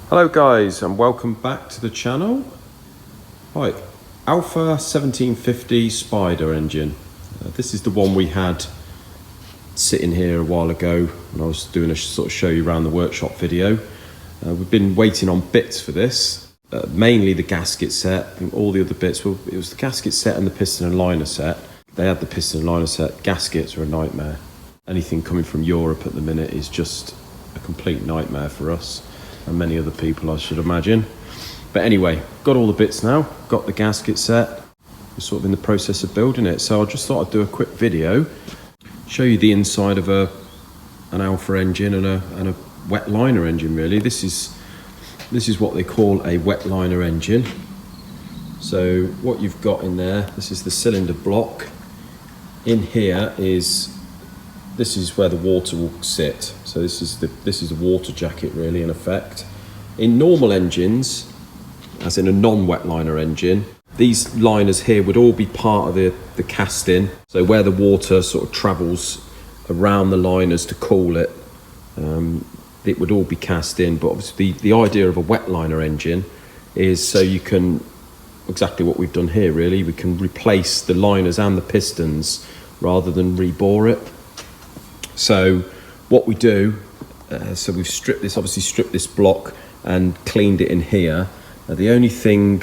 Hello guys, and welcome back to the channel. Right, Alfa 1750 Spider engine. This is the one we had sitting here a while ago when I was doing a sort of show you around the workshop video. We've been waiting on bits for this, mainly the gasket set and all the other bits. Well, it was the gasket set and the piston and liner set. They had the piston and liner set. Gaskets are a nightmare. Anything coming from Europe at the minute is just a complete nightmare for us and many other people, I should imagine. But anyway, got all the bits now, got the gasket set. We're sort of in the process of building it. So I just thought I'd do a quick video, show you the inside of an Alfa engine and a wet liner engine really. This is what they call a wet liner engine. So what you've got in there, this is the cylinder block. In here this is where the water will sit. So this is the water jacket really in effect. In normal engines, as in a non-wet liner engine, these liners here would all be part of the casting. So where the water sort of travels around the liners to cool it, it would all be cast in. But obviously the idea of a wet liner engine is so you can, exactly what we've done here really, we can replace the liners and the pistons rather than rebore it. So what we do, so we've stripped this block and cleaned it in here. The only thing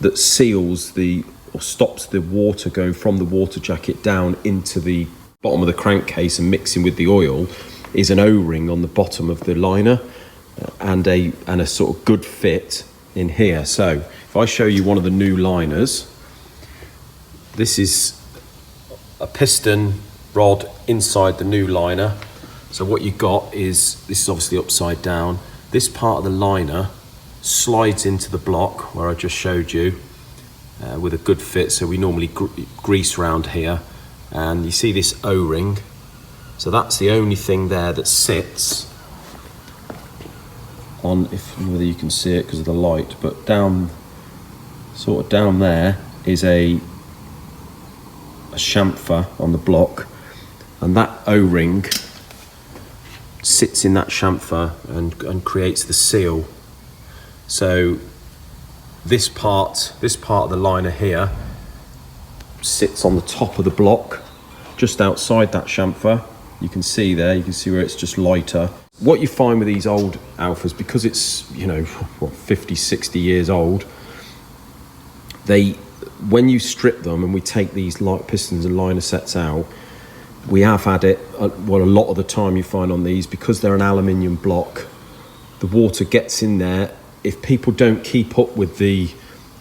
that seals or stops the water going from the water jacket down into the bottom of the crankcase and mixing with the oil is an O-ring on the bottom of the liner and a sort of good fit in here. So if I show you one of the new liners, this is a piston rod inside the new liner. So what you got is, this is obviously upside down. This part of the liner slides into the block where I just showed you with a good fit. So we normally grease around here, and you see this O-ring. So that's the only thing there that sits on, whether you can see it because of the light, but sort of down there is a chamfer on the block, and that O-ring sits in that chamfer and creates the seal. So this part of the liner here sits on the top of the block, just outside that chamfer. You can see there, you can see where it's just lighter. What you find with these old Alfas, because it's, 50, 60 years old, when you strip them and we take these light pistons and liner sets out, we have had it, a lot of the time you find on these, because they're an aluminium block, the water gets in there. If people don't keep up with the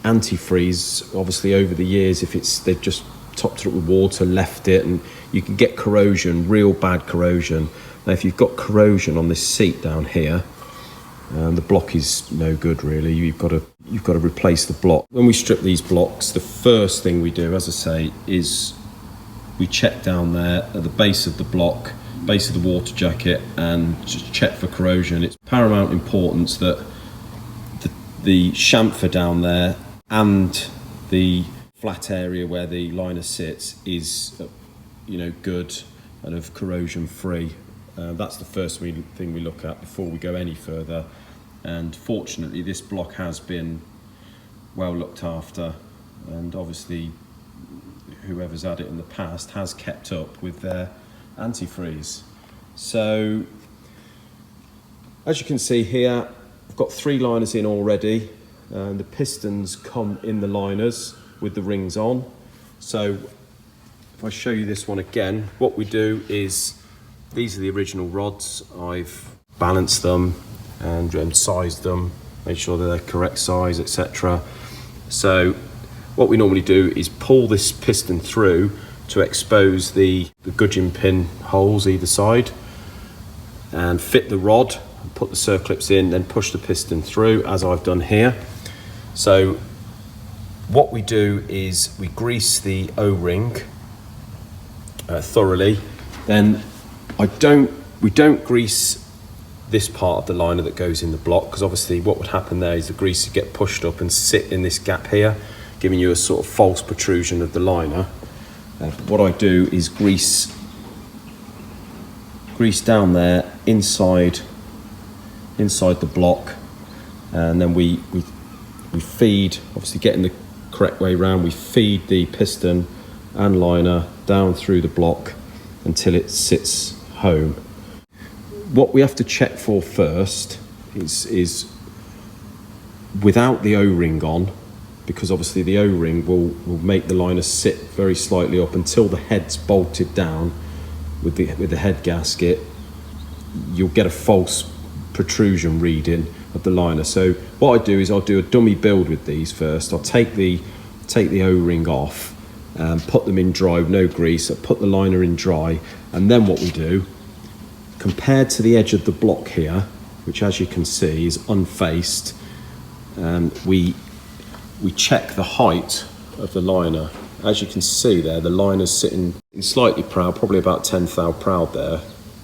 antifreeze, obviously over the years, they've just topped it up with water, left it, and you can get corrosion, real bad corrosion. Now if you've got corrosion on this seat down here, the block is no good really. You've got to replace the block. When we strip these blocks, the first thing we do, as I say, is we check down there at the base of the block, base of the water jacket, and just check for corrosion. It's paramount importance that the chamfer down there and the flat area where the liner sits is good and of corrosion free. That's the first thing we look at before we go any further. And fortunately this block has been well looked after, and obviously whoever's had it in the past has kept up with their antifreeze. So as you can see here, I've got 3 liners in already, and the pistons come in the liners with the rings on. So if I show you this one again, what we do is, these are the original rods. I've balanced them and sized them, made sure they're the correct size, etc. So what we normally do is pull this piston through to expose the gudgeon pin holes either side, and fit the rod, put the circlips in, then push the piston through as I've done here. So what we do is we grease the O-ring thoroughly. Then we don't grease this part of the liner that goes in the block, because obviously what would happen there is the grease would get pushed up and sit in this gap here, giving you a sort of false protrusion of the liner. What I do is grease down there inside inside the block, and then we feed, obviously getting the correct way round, we feed the piston and liner down through the block until it sits home. What we have to check for first is without the O-ring on, because obviously the O-ring will make the liner sit very slightly up until the head's bolted down with the head gasket. You'll get a false protrusion reading of the liner. So what I do is I'll do a dummy build with these first. I'll take the O-ring off, put them in dry with no grease. I'll put the liner in dry, and then what we do, compared to the edge of the block here, which as you can see is unfaced, we check the height of the liner. As you can see there, the liner's sitting slightly proud, probably about 10 thou proud there,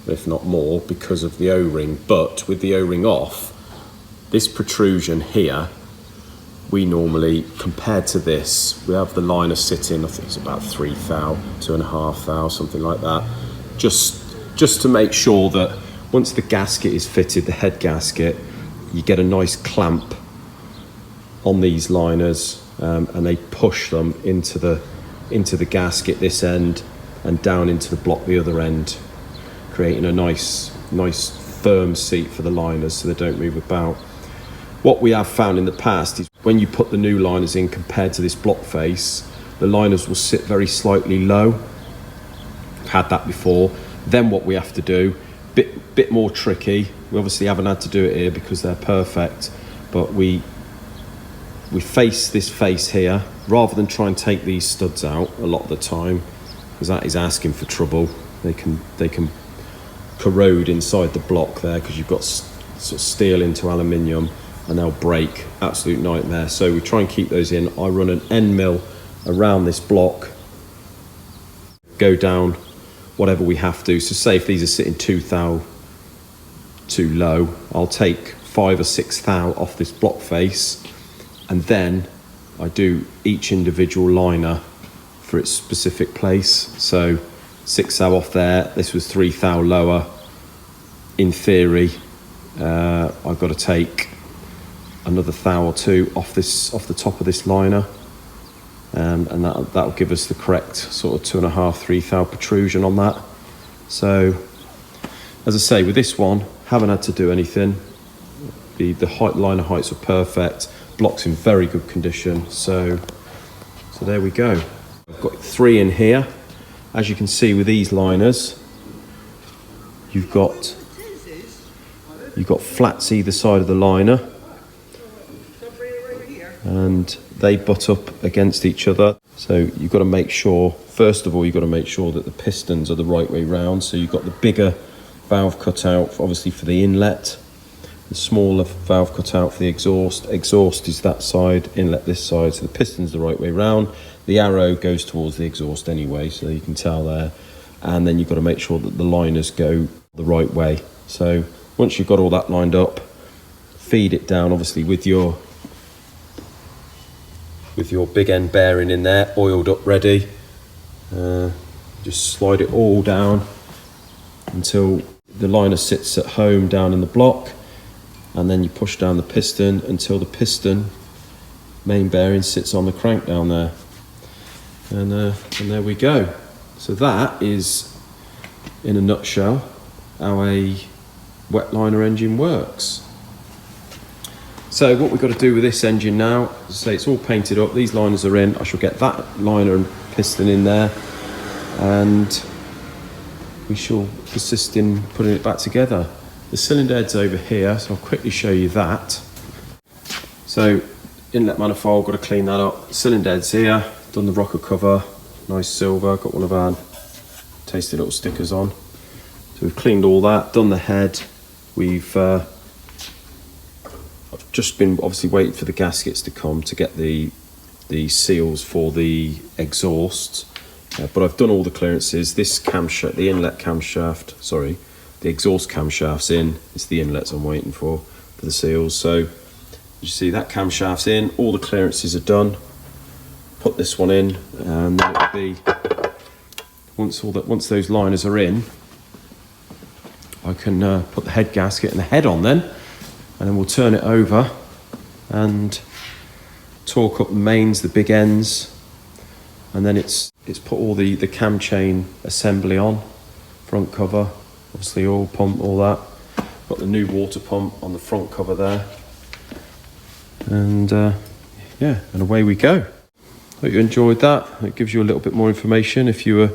if not more, because of the O-ring. But with the O-ring off, this protrusion here, we normally, compared to this, we have the liner sitting, I think it's about 3 thou, 2.5 thou, something like that, just to make sure that once the gasket is fitted, the head gasket, you get a nice clamp on these liners, and they push them into the gasket this end and down into the block the other end, creating a nice firm seat for the liners so they don't move about. What we have found in the past is when you put the new liners in compared to this block face, the liners will sit very slightly low. I've had that before. Then what we have to do, bit more tricky. We obviously haven't had to do it here because they're perfect, but we face this face here rather than try and take these studs out a lot of the time, because that is asking for trouble. They can corrode inside the block there because you've got sort of steel into aluminium, and they'll break. Absolute nightmare. So we try and keep those in. I run an end mill around this block, go down whatever we have to. So say if these are sitting 2 thou too low, I'll take 5 or 6 thou off this block face, and then I do each individual liner for its specific place. So 6 thou off there, this was 3 thou lower. In theory, I've got to take another thou or two off the top of this liner, and that'll give us the correct sort of 2.5, 3 thou protrusion on that. So as I say, with this one, haven't had to do anything. The liner heights are perfect. Block's in very good condition. So there we go. I've got 3 in here. As you can see with these liners, you've got flats either side of the liner, and they butt up against each other. So you've got to make sure, first of all, you've got to make sure that the pistons are the right way round. So you've got the bigger valve cut out, obviously, for the inlet, the smaller valve cut out for the exhaust. Exhaust is that side, inlet this side, so the piston's the right way round. The arrow goes towards the exhaust anyway, so you can tell there. And then you've got to make sure that the liners go the right way. So once you've got all that lined up, feed it down, obviously, with your big end bearing in there, oiled up, ready. Just slide it all down until the liner sits at home down in the block, and then you push down the piston until the piston main bearing sits on the crank down there, and there we go. So that is, in a nutshell, how a wet liner engine works. So what we've got to do with this engine now, as I say, it's all painted up, these liners are in. I shall get that liner and piston in there, and we shall assist in putting it back together. The cylinder head's over here, so I'll quickly show you that. So inlet manifold, got to clean that up. Cylinder head's here, done the rocker cover, nice silver, got one of our tasty little stickers on. So we've cleaned all that, done the head. I've just been obviously waiting for the gaskets to come to get the seals for the exhaust, but I've done all the clearances. This camshaft, the inlet camshaft, sorry, the exhaust camshaft's in. It's the inlets I'm waiting for the seals. So you see that camshaft's in, all the clearances are done. Put this one in, and then it'll be, once those liners are in, I can put the head gasket and the head on then, and then we'll turn it over and torque up the mains, the big ends, and then it's put all the cam chain assembly on, front cover, obviously oil pump, all that. Got the new water pump on the front cover there, and yeah, and away we go. Hope you enjoyed that. It gives you a little bit more information if you were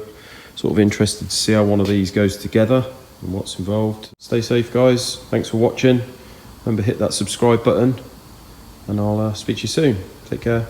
sort of interested to see how one of these goes together and what's involved. Stay safe, guys. Thanks for watching. Remember, hit that subscribe button, and I'll speak to you soon. Take care.